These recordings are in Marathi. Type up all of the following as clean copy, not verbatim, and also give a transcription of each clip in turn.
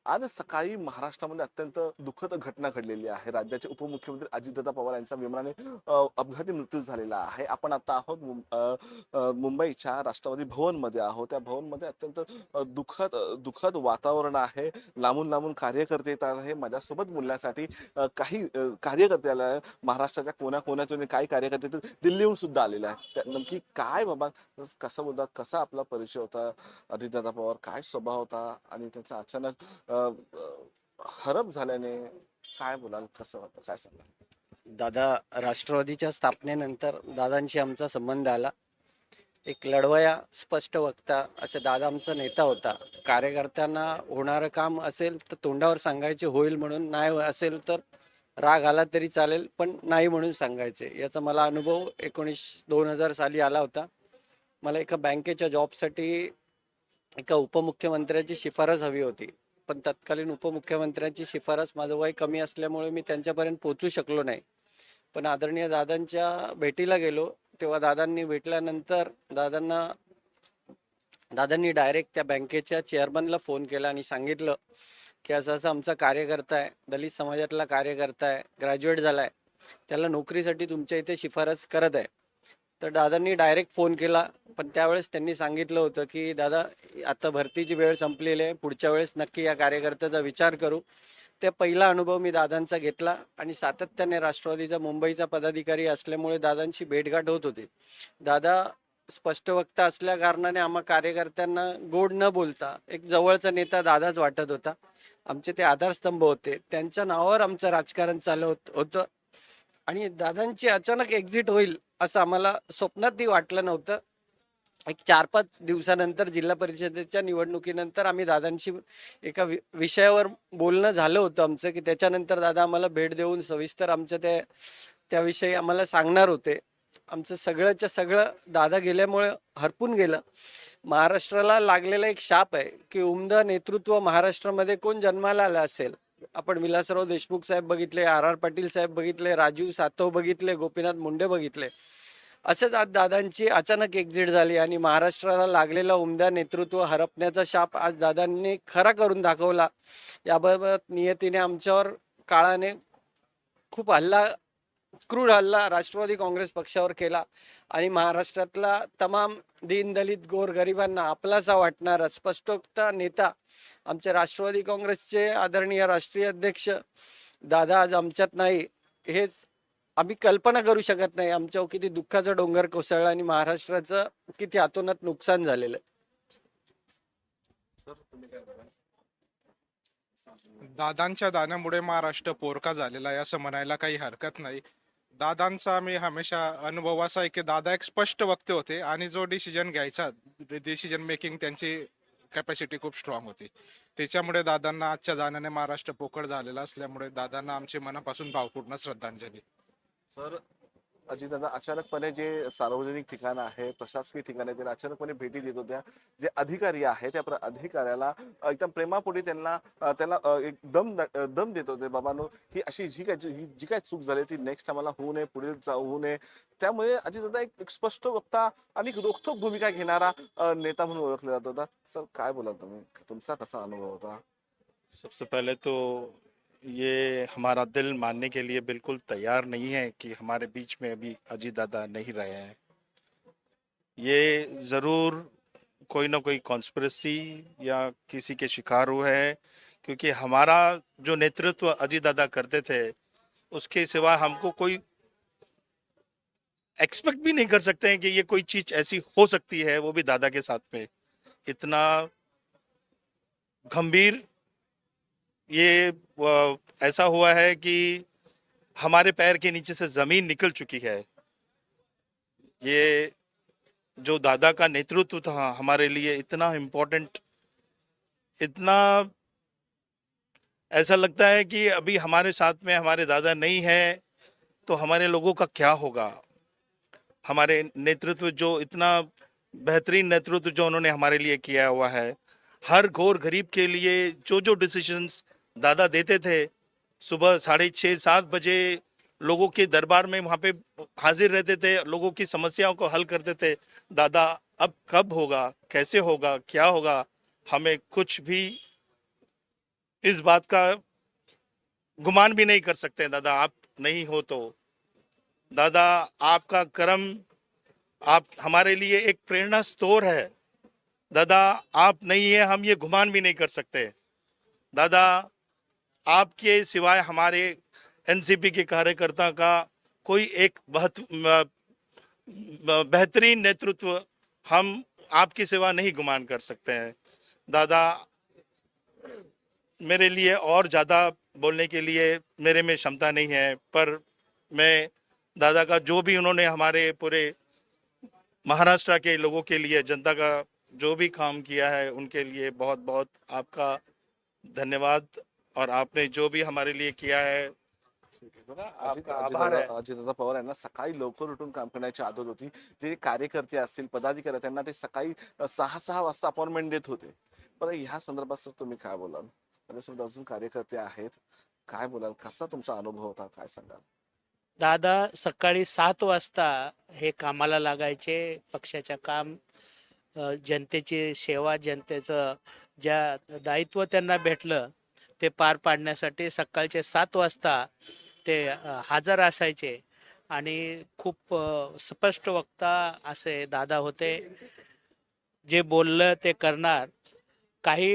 आज सकाळी महाराष्ट्रामध्ये अत्यंत दुःखद घटना घडलेली आहे. राज्याचे उपमुख्यमंत्री अजितदादा पवार यांचा विमानाने अपघाती मृत्यू झालेला आहे. आपण आता आहोत मुंबईच्या राष्ट्रवादी भवनमध्ये आहोत. त्या भवनमध्ये अत्यंत दुःखद वातावरण आहे. लांबून लांबून कार्यकर्ते येत आहे माझ्यासोबत बोलण्यासाठी. काही कार्यकर्ते आले आहे. महाराष्ट्राच्या कोण्याकोण्यातून काही कार्यकर्ते तर दिल्लीहून सुद्धा आलेले आहेत. नक्की काय बाबा, कसं बोलतात, कसा आपला परिचय होता अजितदादा पवार, काय स्वभाव होता आणि त्यांचा अचानक अ, अ, हरप झाल्याने काय बोलाल, कसं वाटतं, काय सांगाल? दादा, राष्ट्रवादीच्या स्थापनेनंतर दादांशी आमचा संबंध आला. एक लढवया स्पष्ट वक्ता असं दादा आमचा नेता होता. कार्यकर्त्यांना होणारं काम असेल तर तोंडावर सांगायचे होईल म्हणून, नाही असेल तर राग आला तरी चालेल पण नाही म्हणून सांगायचे. याचा मला अनुभव 2000 साली आला होता. मला एका बँकेच्या जॉबसाठी एका उपमुख्यमंत्र्याची शिफारस हवी होती, पण तत्कालीन उपमुख्यमंत्र्यांची शिफारस, माझं वय कमी असल्यामुळे मी त्यांच्यापर्यंत पोहोचू शकलो नाही. पण आदरणीय दादांच्या भेटीला गेलो तेव्हा दादांनी भेटल्यानंतर दादांनी डायरेक्ट त्या बँकेच्या चेअरमनला फोन केला आणि सांगितलं की असं असं आमचा कार्यकर्ता आहे, दलित समाजातला कार्यकर्ता आहे, ग्रॅज्युएट झालाय, त्याला नोकरीसाठी तुमच्या इथे शिफारस करत आहे. तर दादांनी डायरेक्ट फोन केला, पण त्यावेळेस त्यांनी सांगितलं होतं की दादा, आता भरतीची वेळ संपलेली आहे, पुढच्या वेळेस नक्की या कार्यकर्त्याचा विचार करू. ते पहिला अनुभव मी दादांचा घेतला आणि सातत्याने राष्ट्रवादीचा मुंबईचा पदाधिकारी असल्यामुळे दादांची भेटगाठ होत होती. दादा स्पष्ट वक्ता असल्या कारणाने आम्हा कार्यकर्त्यांना गोड न बोलता एक जवळचा नेता दादाच वाटत होता. आमचे ते आधारस्तंभ होते, त्यांच्या नावावर आमचं राजकारण चालू होतं. आणि दादांची अचानक एक्झिट होईल असं आम्हाला स्वप्नातही वाटलं नव्हतं. एक 4-5 दिवसानंतर जिल्हा परिषदेच्या निवडणुकीनंतर आम्ही दादांशी एका विषयावर बोलणं झालं होतं आमचं, की त्याच्यानंतर दादा आम्हाला भेट देऊन सविस्तर आमच्या त्याविषयी आम्हाला सांगणार होते. आमचं सगळंच्या सगळं दादा गेल्यामुळे हरपून गेलं. महाराष्ट्राला लागलेला एक शाप आहे की उमदा नेतृत्व महाराष्ट्रामध्ये कोण जन्माला आलं असेल. आपण विलासराव देशमुख साहेब बघितले, RR पाटील साहेब बघितले, राजीव सातव बघितले, गोपीनाथ मुंडे बघितले. असंच आज दादांची अचानक एक्झिट झाली आणि महाराष्ट्राला लागलेला उमदा नेतृत्व हरपण्याचा शाप आज दादांनी खरा करून दाखवला. याबाबत नियतीने आमच्यावर, काळाने खूप क्रूर हल्ला राष्ट्रवादी काँग्रेस पक्षावर केला आणि महाराष्ट्रातला तमाम दीनदलित गोरगरिबांना आपलासा वाटणारा स्पष्टोक्ता नेता आमचे राष्ट्रवादी काँग्रेसचे आदरणीय राष्ट्रीय अध्यक्ष दादा आज आमच्यात नाही, हेच आम्ही कल्पना करू शकत नाही. आमच्यावर किती दुःखाचा डोंगर कोसळला आणि महाराष्ट्राचं किती अतोनात नुकसान झालेलं आहे. सर, तुम्ही काय बोलाल? दादांच्या दाण्यामुळे महाराष्ट्र पोरका झालेला आहे असं म्हणायला काही हरकत नाही. दादांचा मी हमेशा अनुभव असा आहे की दादा एक स्पष्ट वक्ते होते आणि जो डिसिजन घ्यायचा, डिसिजन मेकिंग त्यांची कॅपॅसिटी खूप स्ट्रॉंग होती. त्याच्यामुळे दादांना आजच्या जाण्याने महाराष्ट्र पोकळ झालेला असल्यामुळे दादांना आमची मनापासून भावपूर्ण श्रद्धांजली. सर, अजितदादा अचानकपणे जे सार्वजनिक ठिकाण आहे, प्रशासकीय ठिकाण आहे, त्याला अचानकपणे भेटी देत होत्या. जे अधिकारी आहे त्या अधिकाऱ्याला एकदम प्रेमापोटी त्याला एक दम देत होते, बाबांनो, ही अशी जी काय चूक झाली ती नेक्स्ट आम्हाला होऊ नये, पुढे होऊ नये. त्यामुळे अजितदादा एक स्पष्ट वक्ता आणि एक रोखठोक भूमिका घेणारा नेता म्हणून ओळखला जात होता. सर, काय बोलाल तुम्ही, तुमचा कसा अनुभव होता? सबसे पहले तो ये हमारा दिल मानने के लिए बिल्कुल तैयार नहीं है कि हमारे बीच में अभी अजीत दादा नहीं रहे हैं। ये जरूर कोई ना कोई कॉन्स्पिरेसी या किसी के शिकार हुए हैं, क्योंकि हमारा जो नेतृत्व अजीत दादा करते थे उसके सिवा हमको कोई एक्सपेक्ट भी नहीं कर सकते हैं कि ये कोई चीज ऐसी हो सकती है, वो भी दादा के साथ में। इतना गंभीर ये ऐसा हुआ है कि हमारे पैर के नीचे से जमीन निकल चुकी है। ये जो दादा का नेतृत्व था हमारे लिए इतना इम्पोर्टेंट, इतना ऐसा लगता है कि अभी हमारे साथ में हमारे दादा नहीं है तो हमारे लोगों का क्या होगा। हमारे नेतृत्व जो इतना बेहतरीन नेतृत्व जो उन्होंने हमारे लिए किया हुआ है, हर घोर गरीब के लिए जो जो डिसीजंस दादा देते थे, सुबह 6:30-7 बजे लोगों के दरबार में वहां पे हाजिर रहते थे, लोगों की समस्याओं को हल करते थे। दादा अब कब होगा, कैसे होगा, क्या होगा, हमें कुछ भी इस बात का गुमान भी नहीं कर सकते दादा, आप नहीं हो तो। दादा, आपका कर्म, आप हमारे लिए एक प्रेरणा स्रोत है दादा। आप नहीं है, हम ये गुमान भी नहीं कर सकते दादा। आपके सिवाय हमारे एनसीपी के कार्यकर्ता का कोई एक बहुत बेहतरीन नेतृत्व हम आपकी सिवा नहीं गुमान कर सकते हैं दादा। मेरे लिए और ज़्यादा बोलने के लिए मेरे में क्षमता नहीं है, पर मैं दादा का जो भी उन्होंने हमारे पूरे महाराष्ट्र के लोगों के लिए, जनता का जो भी काम किया है, उनके लिए बहुत बहुत आपका धन्यवाद। और आपने जो भी हमारे लिए किया है, बघा आपका आभार आहे. अजितदादा पवार यांना सकाळी लवकर उठून काम करण्याची आदत होती. जे कार्यकर्ते असतील, पदाधिकारी त्यांना ते सकाळी 6 वाजता अपॉइंटमेंट देत होते. पण ह्या संदर्भात सर तुम्ही काय बोलाल? माझ्यासोबत अजून कार्यकर्ते आहेत, काय बोलाल? कसा तुमचा अनुभव होता, काय सांगाल? दादा सकाळी 7 वाजता हे कामाला लागायचे. पक्षाच्या काम, जनतेची सेवा, जनतेचं ज्या दायित्व त्यांना भेटलं ते पार पाडण्यासाठी सकाळचे 7 वाजता ते हजर असायचे. आणि खूप स्पष्ट वक्ता असे दादा होते. जे बोललं ते करणार. काही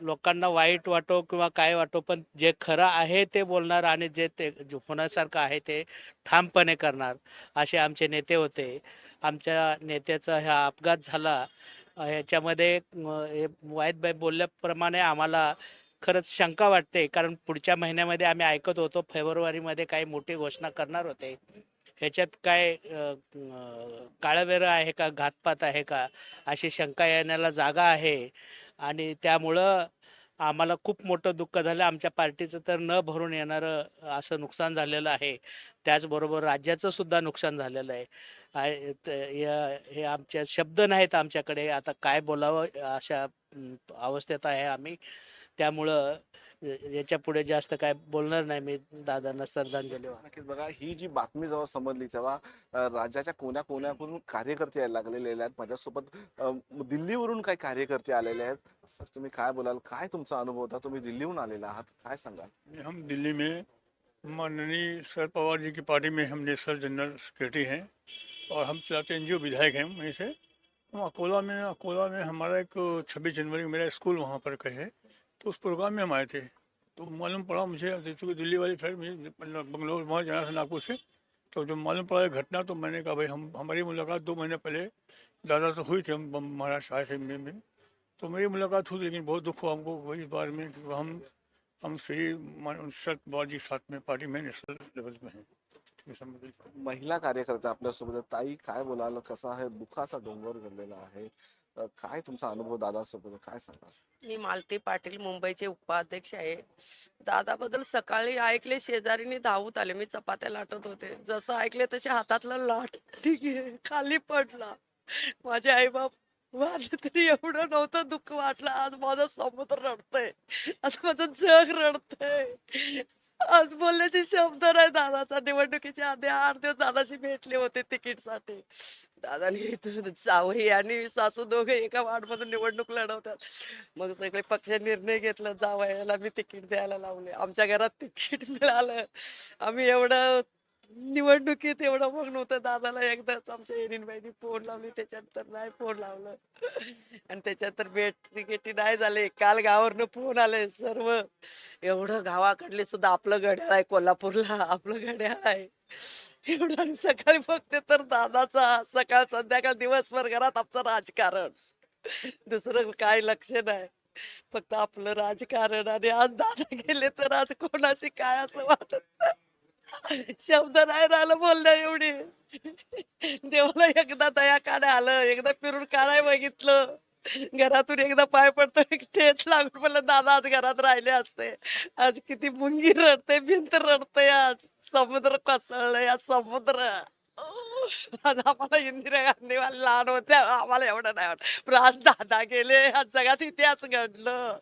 लोकांना वाईट वाटो किंवा काय वाटो, पण जे खरं आहे ते बोलणार आणि जे ते होण्यासारखं आहे ते ठामपणे करणार, असे आमचे नेते होते. आमच्या नेत्याचा हा अपघात झाला, ह्याच्यामध्ये वाईदबाई बोलल्याप्रमाणे आम्हाला खरंच शंका वाटते. कारण पुढच्या महिन्यामध्ये आम्ही ऐकत होतो फेब्रुवारीमध्ये काही मोठी घोषणा करणार होते. ह्याच्यात काय काळवेर आहे का, घातपात आहे का, अशी शंका येण्याला जागा आहे. आणि त्यामुळं आम्हाला खूप मोठं दुःख झालं. आमच्या पार्टीचं तर न भरून येणारं असं नुकसान झालेलं आहे. त्याचबरोबर राज्याचं सुद्धा नुकसान झालेलं आहे. हे आमचे शब्द नाहीत आमच्याकडे, आता काय बोलावं अशा अवस्थेत आहे आम्ही. त्यामुळं याच्या पुढे जास्त काय बोलणार नाही मी. दादांना श्रद्धांजली वाहतो. नक्कीच बघा, ही जी बातमी जेव्हा समजली तेव्हा राज्याच्या कोण्याकोण्याकडून कार्यकर्ते यायला लागलेले आहेत. माझ्यासोबत दिल्लीवरून काही कार्यकर्ते आलेले आहेत. सर तुम्ही काय बोलाल? काय तुमचा अनुभव होता? तुम्ही दिल्लीहून आलेला आहात, काय सांगाल? हम दिल्ली में माननीय शरद पवार जी की पार्टी में हम नेशनल जनरल सेक्रेटरी हैं और हम चलाते एनजीओ विधायक हैं वहीं से। हम अकोला में हमारा एक 26 जनवरी को मेरा स्कूल वहाँ पर का है, तो उस प्रोग्राम में हम आए थे। तो मालूम पड़ा मुझे, चूँकि दिल्ली वाली फ्लाइट में बंगलोर वहाँ जाना था नागपुर से, तो जब मालूम पड़ा घटना तो मैंने कहा भाई हमारी मुलाकात 2 महीने पहले दादा से हुई थी। हम महाराष्ट्र आए थे में तो मेरी मुलाकात हुई, लेकिन बहुत दुख हुआ हमको वही बार में कि हम श्री शरद पवार जी साथ में पार्टी में नेशनल लेवल में हैं। महिला कार्यकर्ते आपल्यासोबत आहेत. ताई काय बोलाल? कसा आहे? दुःखाचा डोंगर घडलेला आहे. काय तुमचा अनुभव दादासोबत, काय सांगाल? मी मालती पाटील, मुंबईचे उपाध्यक्ष आहे. दादाबद्दल सकाळी ऐकले, शेजारीने धावत आले. मी चपात्या लाटत होते, जसं ऐकले तसे हातातलं लाट खाली पडला. माझे आईबाप वारले तरी एवढं नव्हतं दुःख वाटलं. आज माझं समुद्र रडतंय, आज माझं जग रडतंय. आज बोलण्याचे शब्द नाही. दादाचा निवडणुकीच्या आधी 8 दिवस दादाशी भेटले होते तिकीटसाठी. दादाने जावई आणि सासू दोघे एका वार्डमधून निवडणूक लढवतात. मग सगळे पक्ष निर्णय घेतला, जावयाला मी तिकीट द्यायला लावले. आमच्या घरात तिकीट मिळालं. आम्ही एवढं निवडणुकीत एवढं मग नव्हतं. दादाला एकदाच आमच्या एनिनबाईनी फोन लावली, त्याच्यानंतर नाही फोन लावलं. आणि त्याच्यानंतर तिकीटी नाही झाले. काल गावावरनं फोन आले सर्व. एवढं गावाकडले सुद्धा आपलं घड्याळ आहे, कोल्हापूरला आपलं घड्याळ आहे एवढं. आणि सकाळी बघते तर दादाचा सकाळ संध्याकाळ दिवसभर घरात आमचं राजकारण, दुसरं काय लक्ष नाही, फक्त आपलं राजकारण. आणि आज दादा गेले तर आज कोणाशी काय असं वाटत नाही. शब्द नाही राहिलं बोलण्या एवढी. देवाला एकदा दया काढाय आलं, एकदा फिरून काढाय बघितलं. घरातून एकदा पाय पडतो, ठेच लागून म्हणलं दादा आज घरात राहिले असते. आज किती मुंगी रडते, भिंत रडते. आज समुद्र कोसळलंय, आज समुद्र. आज आम्हाला इंदिरा गांधी लहान होत्या, आम्हाला एवढं नाही वाटत. पण आज दादा गेले, आज जगात इतिहास घडलं.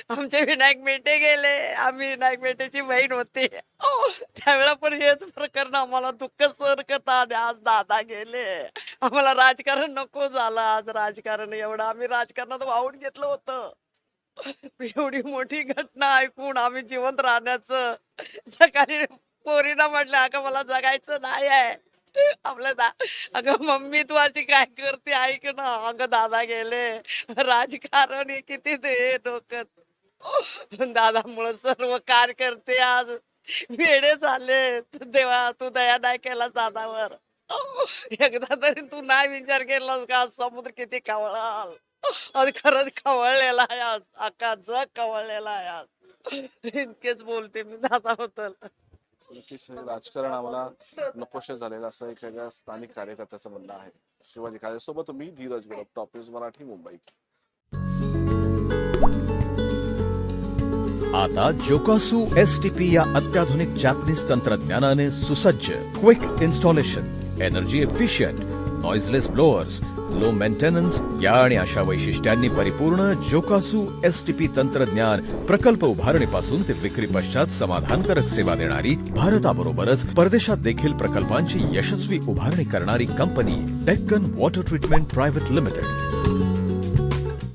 आमचे विनायक मेटे गेले, आम्ही विनायक मेटेची बहीण होती. त्यावेळेला पण हेच प्रकरण आम्हाला दुःख सहन करता. आणि आज दादा गेले, आम्हाला राजकारण नको झालं. आज राजकारण एवढं आम्ही राजकारणात वाहून घेतलं होतं. एवढी मोठी घटना ऐकून आम्ही जिवंत राहण्याचं सकाळी पोरीना म्हटलं अगं मला जगायचं नाही आहे आपल्या अगं मम्मी तू अशी काय करते ऐक ना अगं दादा गेले राजकारण हे किती ते डोक्यात दादामुळे सर्व कार्यकर्ते आज वेडे झाले देवा तू दया नाही केला दादावर एकदा तरी तू नाही विचार केलास का समुद्र किती खवळाल आज खरंच खवळलेला आहे आज अख्खा जग खवळलेला आहे आज इतकेच बोलते मी दादाबद्दल नक्कीच हे राजकारण आम्हाला नकोशे झालेलं असं एक वेगळ्या स्थानिक कार्यकर्त्याचं म्हणणं आहे. शिवाजी काळेसोबत मी धीरज गडप, टॉप न्यूज मराठी, मुंबई. आता जोकासू STP या अत्याधुनिक जॅपनीज तंत्रज्ञानाने सुसज्ज, quick installation, energy efficient, noiseless blowers, low maintenance या आणि अशा वैशिष्ट्यांनी परिपूर्ण जोकासू STP तंत्रज्ञान प्रकल्प उभारणीपासून ते विक्री पश्चात समाधानकारक सेवा देणारी, भारताबरोबरच परदेशात देखील प्रकल्पांची यशस्वी उभारणी करणारी company Deccan water treatment private limited.